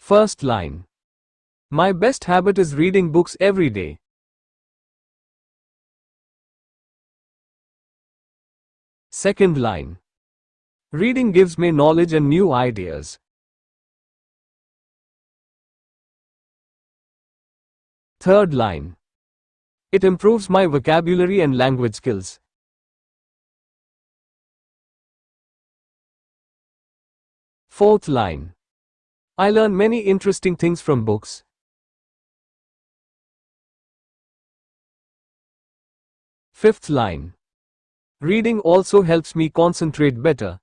First line. My best habit is reading books every day. Second line. Reading gives me knowledge and new ideas. Third line. It improves my vocabulary and language skills. Fourth line. I learn many interesting things from books. Fifth line. Reading also helps me concentrate better.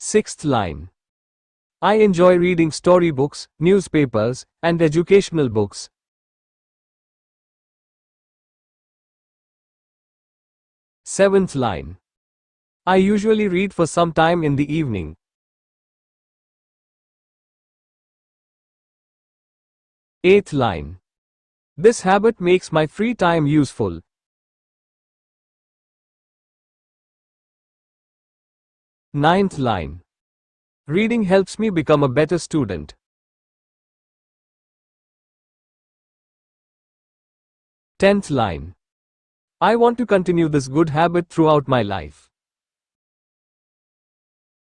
Sixth line. I enjoy reading storybooks, newspapers, and educational books. Seventh line. I usually read for some time in the evening. Eighth line. This habit makes my free time useful. Ninth line. Reading helps me become a better student. Tenth line. I want to continue this good habit throughout my life.